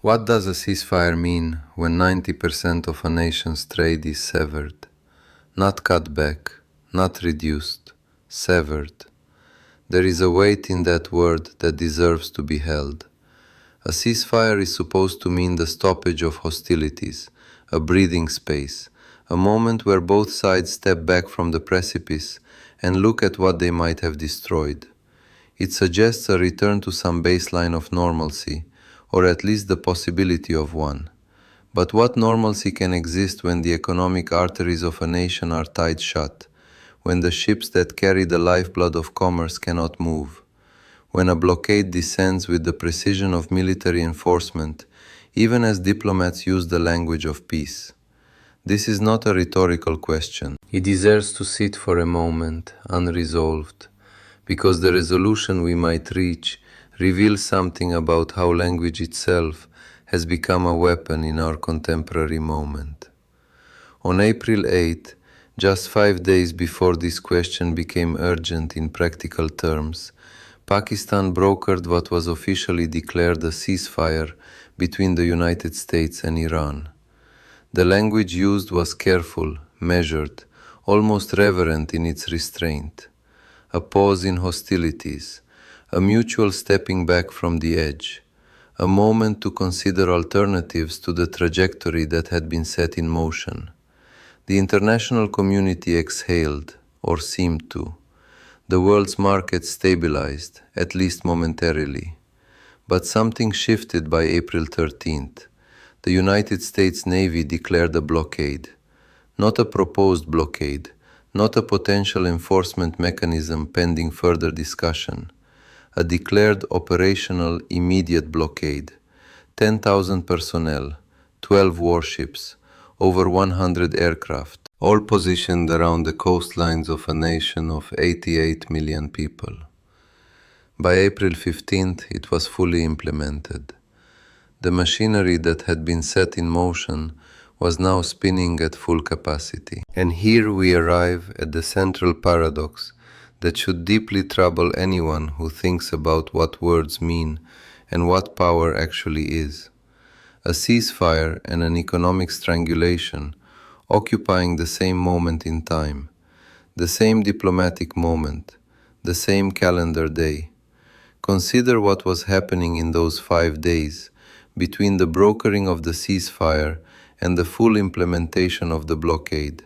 What does a ceasefire mean when 90% of a nation's trade is severed? Not cut back, not reduced, severed. There is a weight in that word that deserves to be held. A ceasefire is supposed to mean the stoppage of hostilities, a breathing space, a moment where both sides step back from the precipice and look at what they might have destroyed. It suggests a return to some baseline of normalcy, or at least the possibility of one. But what normalcy can exist when the economic arteries of a nation are tied shut, when the ships that carry the lifeblood of commerce cannot move, when a blockade descends with the precision of military enforcement, even as diplomats use the language of peace? This is not a rhetorical question. It deserves to sit for a moment, unresolved, because the resolution we might reach reveals something about how language itself has become a weapon in our contemporary moment. On April 8, just 5 days before this question became urgent in practical terms, Pakistan brokered what was officially declared a ceasefire between the United States and Iran. The language used was careful, measured, almost reverent in its restraint. A pause in hostilities, a mutual stepping back from the edge, a moment to consider alternatives to the trajectory that had been set in motion. The international community exhaled, or seemed to. The world's market stabilized, at least momentarily. But something shifted by April 13th. The United States Navy declared a blockade. Not a proposed blockade, not a potential enforcement mechanism pending further discussion. A declared operational immediate blockade. 10,000 personnel, 12 warships, over 100 aircraft, all positioned around the coastlines of a nation of 88 million people. By April 15th, it was fully implemented. The machinery that had been set in motion was now spinning at full capacity. And here we arrive at the central paradox that should deeply trouble anyone who thinks about what words mean and what power actually is. A ceasefire and an economic strangulation occupying the same moment in time, the same diplomatic moment, the same calendar day. Consider what was happening in those 5 days between the brokering of the ceasefire and the full implementation of the blockade.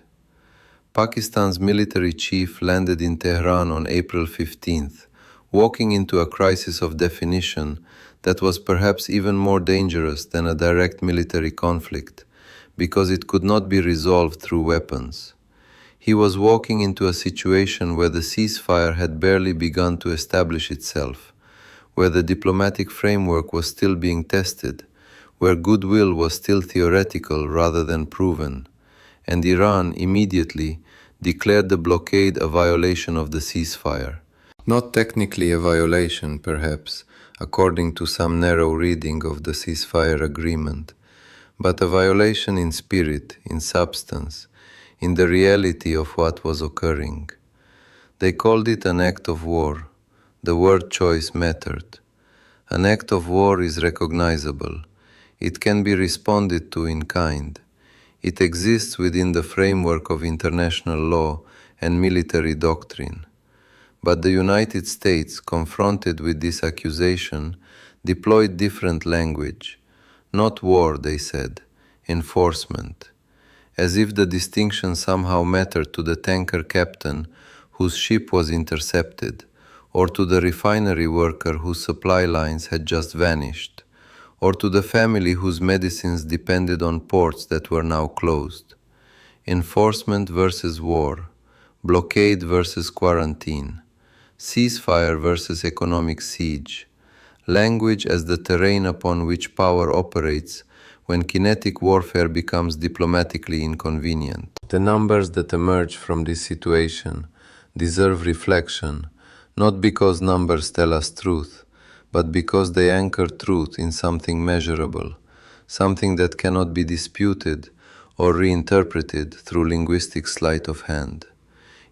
Pakistan's military chief landed in Tehran on April 15th, walking into a crisis of definition that was perhaps even more dangerous than a direct military conflict, because it could not be resolved through weapons. He was walking into a situation where the ceasefire had barely begun to establish itself, where the diplomatic framework was still being tested, where goodwill was still theoretical rather than proven, and Iran immediately declared the blockade a violation of the ceasefire. Not technically a violation, perhaps, according to some narrow reading of the ceasefire agreement, but a violation in spirit, in substance, in the reality of what was occurring. They called it an act of war. The word choice mattered. An act of war is recognizable. It can be responded to in kind. It exists within the framework of international law and military doctrine. But the United States, confronted with this accusation, deployed different language. Not war, they said, enforcement. As if the distinction somehow mattered to the tanker captain whose ship was intercepted, or to the refinery worker whose supply lines had just vanished, or to the family whose medicines depended on ports that were now closed. Enforcement versus war, blockade versus quarantine, ceasefire versus economic siege, language as the terrain upon which power operates when kinetic warfare becomes diplomatically inconvenient. The numbers that emerge from this situation deserve reflection, not because numbers tell us truth, but because they anchor truth in something measurable, something that cannot be disputed or reinterpreted through linguistic sleight of hand.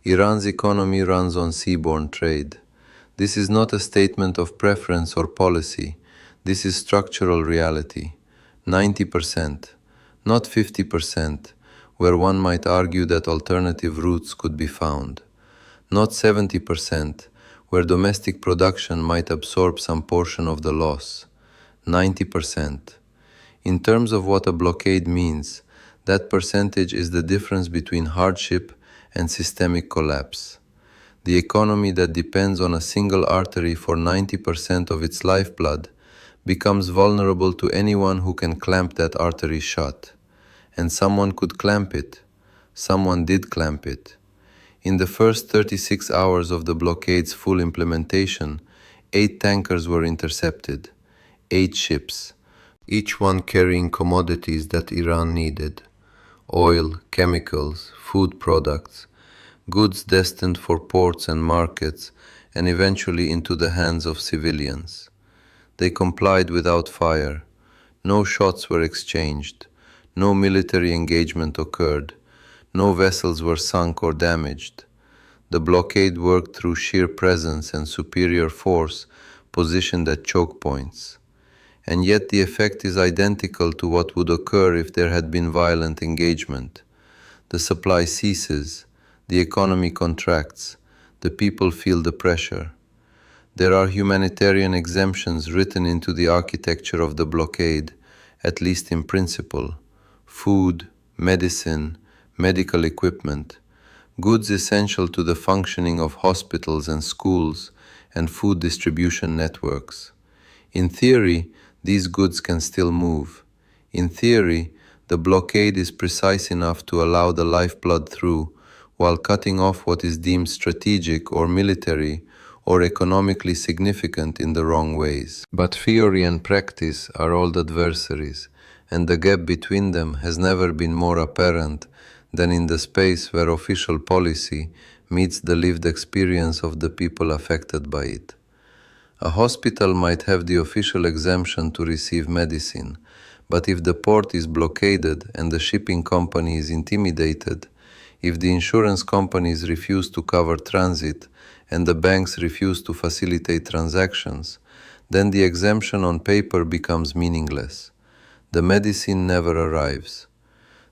Iran's economy runs on seaborne trade. This is not a statement of preference or policy. This is structural reality. 90%, not 50%, where one might argue that alternative routes could be found. Not 70%, where domestic production might absorb some portion of the loss. 90%. In terms of what a blockade means, that percentage is the difference between hardship and systemic collapse. The economy that depends on a single artery for 90% of its lifeblood becomes vulnerable to anyone who can clamp that artery shut. And someone could clamp it. Someone did clamp it. In the first 36 hours of the blockade's full implementation, 8 tankers were intercepted. 8 ships, each one carrying commodities that Iran needed: oil, chemicals, food products, goods destined for ports and markets and eventually into the hands of civilians. They complied without fire. No shots were exchanged. No military engagement occurred. No vessels were sunk or damaged. The blockade worked through sheer presence and superior force positioned at choke points. And yet the effect is identical to what would occur if there had been violent engagement. The supply ceases, the economy contracts, the people feel the pressure. There are humanitarian exemptions written into the architecture of the blockade, at least in principle: food, medicine, medical equipment, goods essential to the functioning of hospitals and schools and food distribution networks. In theory, these goods can still move. In theory, the blockade is precise enough to allow the lifeblood through, while cutting off what is deemed strategic or military or economically significant in the wrong ways. But theory and practice are old adversaries, and the gap between them has never been more apparent than in the space where official policy meets the lived experience of the people affected by it. A hospital might have the official exemption to receive medicine, but if the port is blockaded and the shipping company is intimidated, if the insurance companies refuse to cover transit and the banks refuse to facilitate transactions, then the exemption on paper becomes meaningless. The medicine never arrives.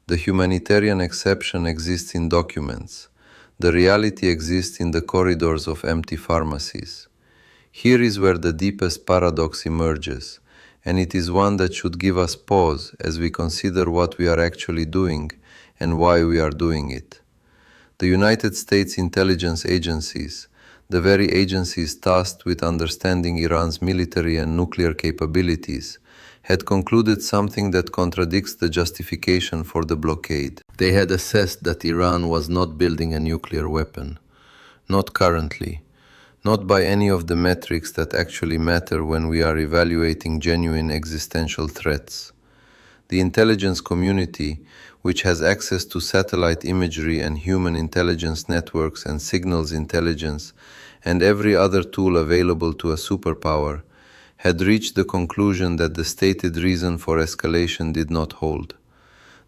The humanitarian exception exists in documents. The reality exists in the corridors of empty pharmacies. Here is where the deepest paradox emerges, and it is one that should give us pause as we consider what we are actually doing and why we are doing it. The United States intelligence agencies, the very agencies tasked with understanding Iran's military and nuclear capabilities, had concluded something that contradicts the justification for the blockade. They had assessed that Iran was not building a nuclear weapon. Not currently. Not by any of the metrics that actually matter when we are evaluating genuine existential threats. The intelligence community, which has access to satellite imagery and human intelligence networks and signals intelligence and every other tool available to a superpower, had reached the conclusion that the stated reason for escalation did not hold.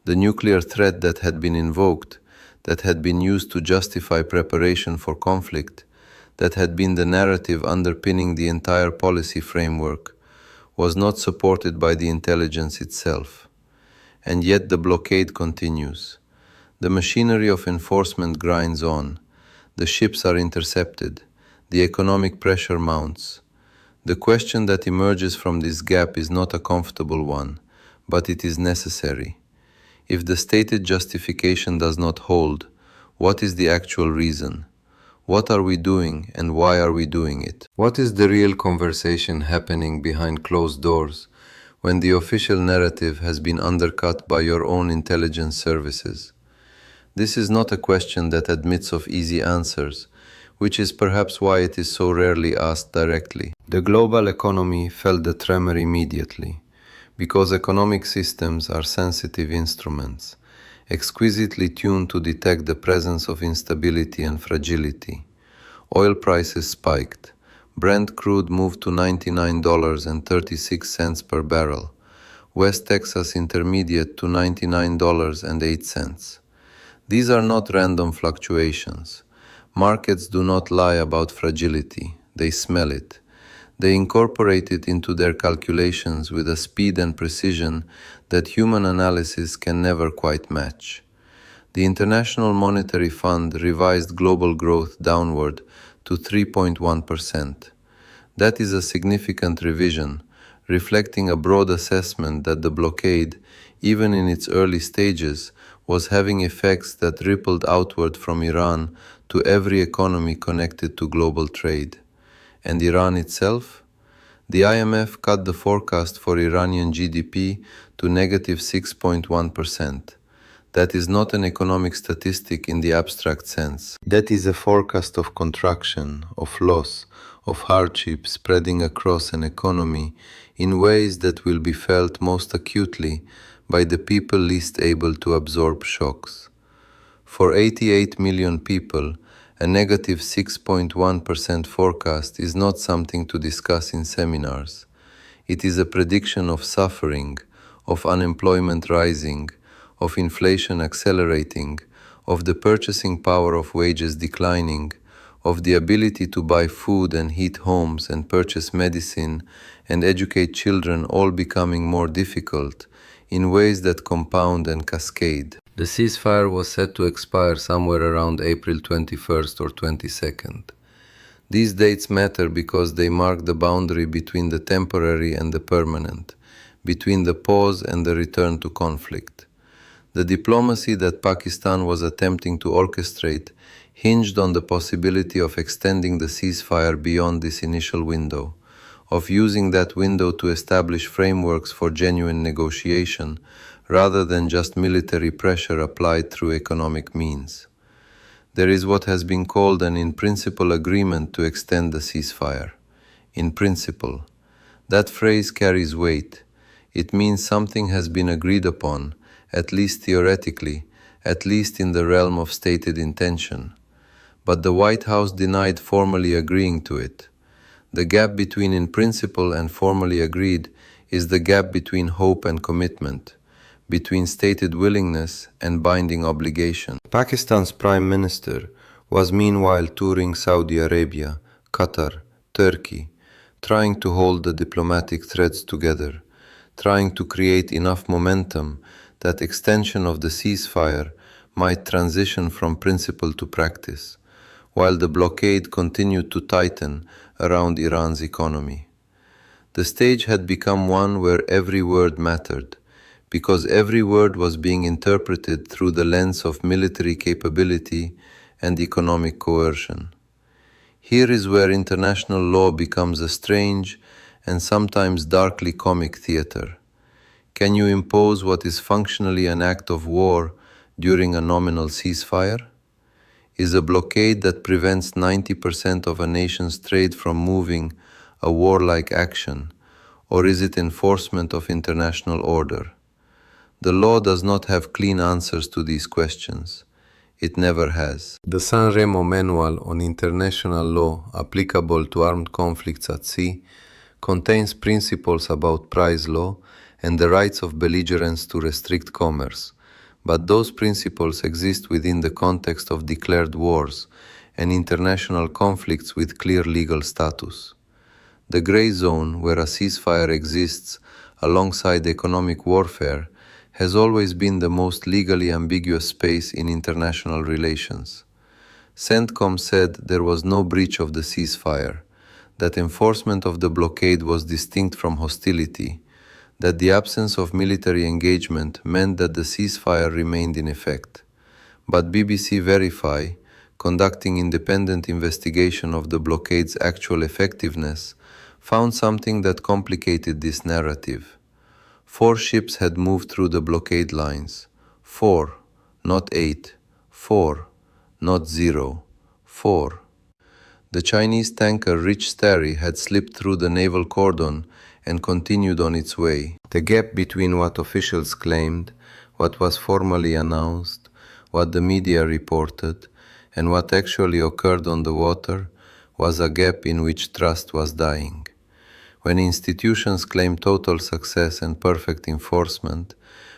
The nuclear threat that had been invoked, that had been used to justify preparation for conflict, that had been the narrative underpinning the entire policy framework, was not supported by the intelligence itself. And yet the blockade continues. The machinery of enforcement grinds on. The ships are intercepted. The economic pressure mounts. The question that emerges from this gap is not a comfortable one, but it is necessary. If the stated justification does not hold, what is the actual reason? What are we doing and why are we doing it? What is the real conversation happening behind closed doors when the official narrative has been undercut by your own intelligence services? This is not a question that admits of easy answers, which is perhaps why it is so rarely asked directly. The global economy felt the tremor immediately, because economic systems are sensitive instruments, exquisitely tuned to detect the presence of instability and fragility. Oil prices spiked. Brent crude moved to $99.36 per barrel. West Texas Intermediate to $99.08. These are not random fluctuations. Markets do not lie about fragility. They smell it. They incorporate it into their calculations with a speed and precision that human analysis can never quite match. The International Monetary Fund revised global growth downward to 3.1%. That is a significant revision, reflecting a broad assessment that the blockade, even in its early stages, was having effects that rippled outward from Iran to every economy connected to global trade. And Iran itself? The IMF cut the forecast for Iranian GDP to negative 6.1%. That is not an economic statistic in the abstract sense. That is a forecast of contraction, of loss, of hardship spreading across an economy in ways that will be felt most acutely by the people least able to absorb shocks. For 88 million people, a negative 6.1% forecast is not something to discuss in seminars. It is a prediction of suffering, of unemployment rising, of inflation accelerating, of the purchasing power of wages declining, of the ability to buy food and heat homes and purchase medicine and educate children all becoming more difficult in ways that compound and cascade. The ceasefire was set to expire somewhere around April 21st or 22nd. These dates matter because they mark the boundary between the temporary and the permanent, between the pause and the return to conflict. The diplomacy that Pakistan was attempting to orchestrate hinged on the possibility of extending the ceasefire beyond this initial window, of using that window to establish frameworks for genuine negotiation rather than just military pressure applied through economic means. There is what has been called an in-principle agreement to extend the ceasefire. In principle. That phrase carries weight. It means something has been agreed upon, at least theoretically, at least in the realm of stated intention. But the White House denied formally agreeing to it. The gap between in principle and formally agreed is the gap between hope and commitment, between stated willingness and binding obligation. Pakistan's Prime Minister was meanwhile touring Saudi Arabia, Qatar, Turkey, trying to hold the diplomatic threads together, trying to create enough momentum that extension of the ceasefire might transition from principle to practice, while the blockade continued to tighten around Iran's economy. The stage had become one where every word mattered, because every word was being interpreted through the lens of military capability and economic coercion. Here is where international law becomes a strange and sometimes darkly comic theater. Can you impose what is functionally an act of war during a nominal ceasefire? Is a blockade that prevents 90% of a nation's trade from moving a warlike action, or is it enforcement of international order? The law does not have clean answers to these questions. It never has. The San Remo Manual on International Law applicable to armed conflicts at sea contains principles about prize law and the rights of belligerents to restrict commerce, but those principles exist within the context of declared wars and international conflicts with clear legal status. The gray zone where a ceasefire exists alongside economic warfare has always been the most legally ambiguous space in international relations. CENTCOM said there was no breach of the ceasefire, that enforcement of the blockade was distinct from hostility, that the absence of military engagement meant that the ceasefire remained in effect. But BBC Verify, conducting independent investigation of the blockade's actual effectiveness, found something that complicated this narrative. 4 ships had moved through the blockade lines. 4, not 8. 4, not 0. 4. The Chinese tanker Rich Starry had slipped through the naval cordon and continued on its way. The gap between what officials claimed, what was formally announced, what the media reported, and what actually occurred on the water was a gap in which trust was dying. When institutions claim total success and perfect enforcement,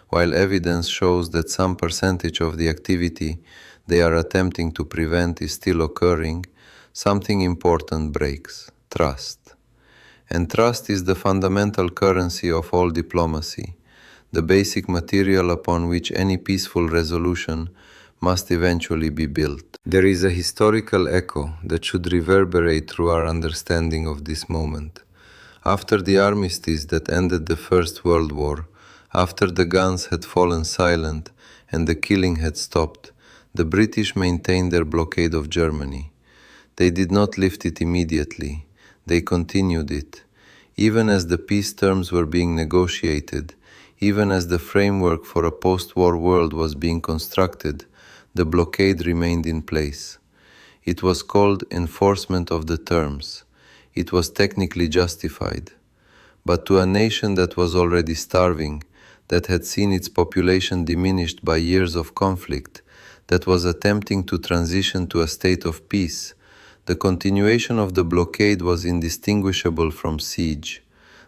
while evidence shows that some percentage of the activity they are attempting to prevent is still occurring, something important breaks: trust. And trust is the fundamental currency of all diplomacy, the basic material upon which any peaceful resolution must eventually be built. There is a historical echo that should reverberate through our understanding of this moment. After the armistice that ended the First World War, after the guns had fallen silent and the killing had stopped, the British maintained their blockade of Germany. They did not lift it immediately, they continued it. Even as the peace terms were being negotiated, even as the framework for a post-war world was being constructed, the blockade remained in place. It was called enforcement of the terms. It was technically justified. But to a nation that was already starving, that had seen its population diminished by years of conflict, that was attempting to transition to a state of peace, the continuation of the blockade was indistinguishable from siege.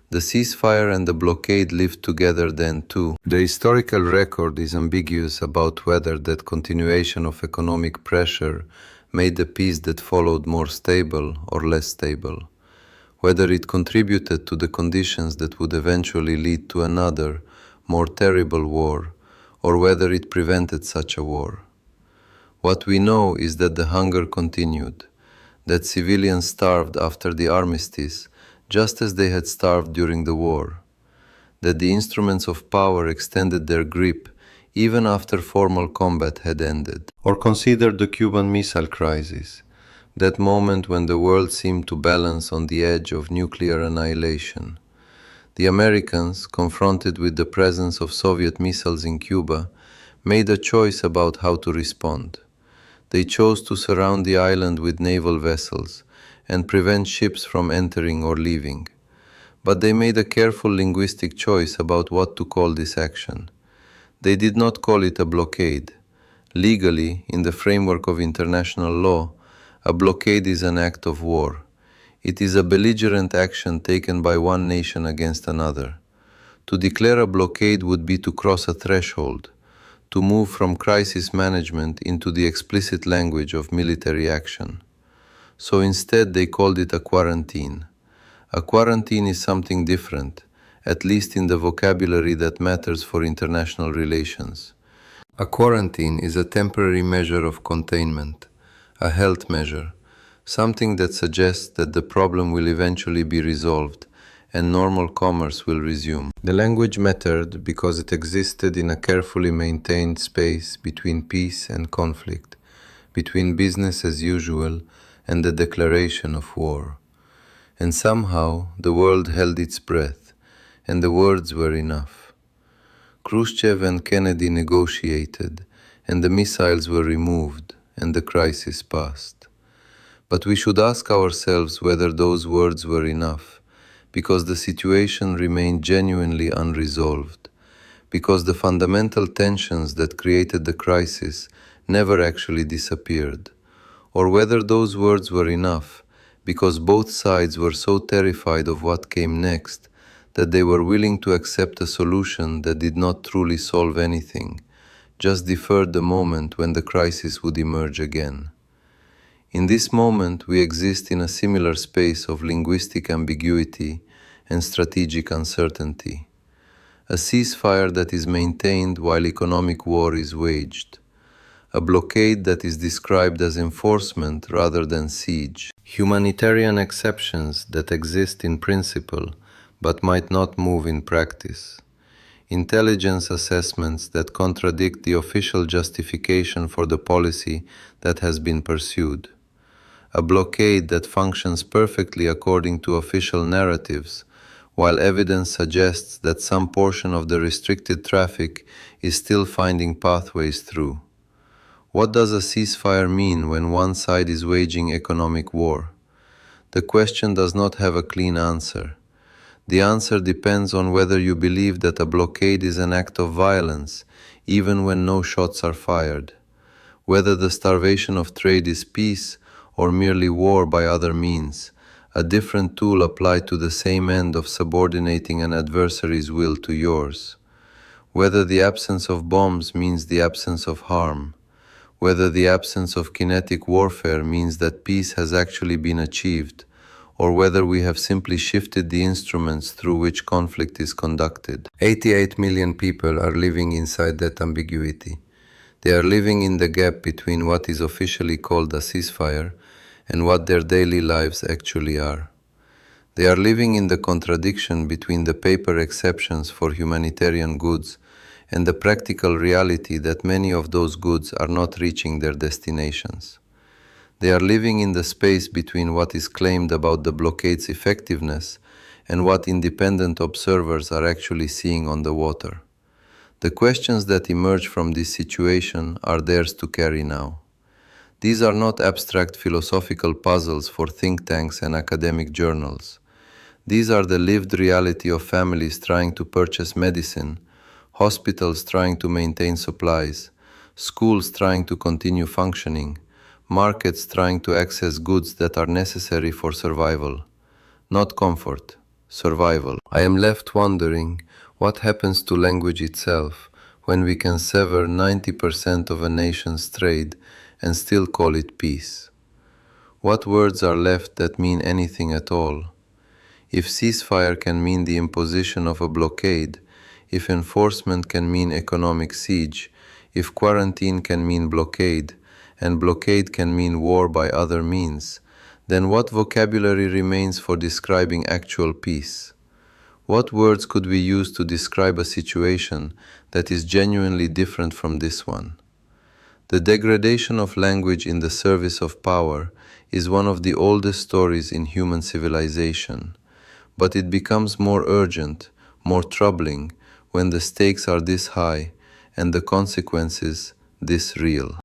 The ceasefire and the blockade lived together then too. The historical record is ambiguous about whether that continuation of economic pressure made the peace that followed more stable or less stable, whether it contributed to the conditions that would eventually lead to another, more terrible war, or whether it prevented such a war. What we know is that the hunger continued, that civilians starved after the armistice just as they had starved during the war, that the instruments of power extended their grip even after formal combat had ended. Or consider the Cuban Missile Crisis, that moment when the world seemed to balance on the edge of nuclear annihilation. The Americans, confronted with the presence of Soviet missiles in Cuba, made a choice about how to respond. They chose to surround the island with naval vessels and prevent ships from entering or leaving. But they made a careful linguistic choice about what to call this action. They did not call it a blockade. Legally, in the framework of international law, a blockade is an act of war. It is a belligerent action taken by one nation against another. To declare a blockade would be to cross a threshold, to move from crisis management into the explicit language of military action. So instead they called it a quarantine. A quarantine is something different, at least in the vocabulary that matters for international relations. A quarantine is a temporary measure of containment, a health measure, something that suggests that the problem will eventually be resolved and normal commerce will resume. The language mattered because it existed in a carefully maintained space between peace and conflict, between business as usual and the declaration of war. And somehow the world held its breath, and the words were enough. Khrushchev and Kennedy negotiated, and the missiles were removed, and the crisis passed. But we should ask ourselves whether those words were enough, because the situation remained genuinely unresolved, because the fundamental tensions that created the crisis never actually disappeared, or whether those words were enough, because both sides were so terrified of what came next that they were willing to accept a solution that did not truly solve anything, just deferred the moment when the crisis would emerge again. In this moment, we exist in a similar space of linguistic ambiguity and strategic uncertainty. A ceasefire that is maintained while economic war is waged. A blockade that is described as enforcement rather than siege. Humanitarian exceptions that exist in principle but might not move in practice. Intelligence assessments that contradict the official justification for the policy that has been pursued. A blockade that functions perfectly according to official narratives, while evidence suggests that some portion of the restricted traffic is still finding pathways through. What does a ceasefire mean when one side is waging economic war? The question does not have a clean answer. The answer depends on whether you believe that a blockade is an act of violence, even when no shots are fired, whether the starvation of trade is peace or merely war by other means, a different tool applied to the same end of subordinating an adversary's will to yours, whether the absence of bombs means the absence of harm, whether the absence of kinetic warfare means that peace has actually been achieved, or whether we have simply shifted the instruments through which conflict is conducted. 88 million people are living inside that ambiguity. They are living in the gap between what is officially called a ceasefire and what their daily lives actually are. They are living in the contradiction between the paper exceptions for humanitarian goods and the practical reality that many of those goods are not reaching their destinations. They are living in the space between what is claimed about the blockade's effectiveness and what independent observers are actually seeing on the water. The questions that emerge from this situation are theirs to carry now. These are not abstract philosophical puzzles for think tanks and academic journals. These are the lived reality of families trying to purchase medicine, hospitals trying to maintain supplies, schools trying to continue functioning, markets trying to access goods that are necessary for survival. Not comfort, survival. I am left wondering what happens to language itself when we can sever 90% of a nation's trade and still call it peace. What words are left that mean anything at all? If ceasefire can mean the imposition of a blockade, if enforcement can mean economic siege, if quarantine can mean blockade, and blockade can mean war by other means, then what vocabulary remains for describing actual peace? What words could we use to describe a situation that is genuinely different from this one? The degradation of language in the service of power is one of the oldest stories in human civilization, but it becomes more urgent, more troubling, when the stakes are this high and the consequences this real.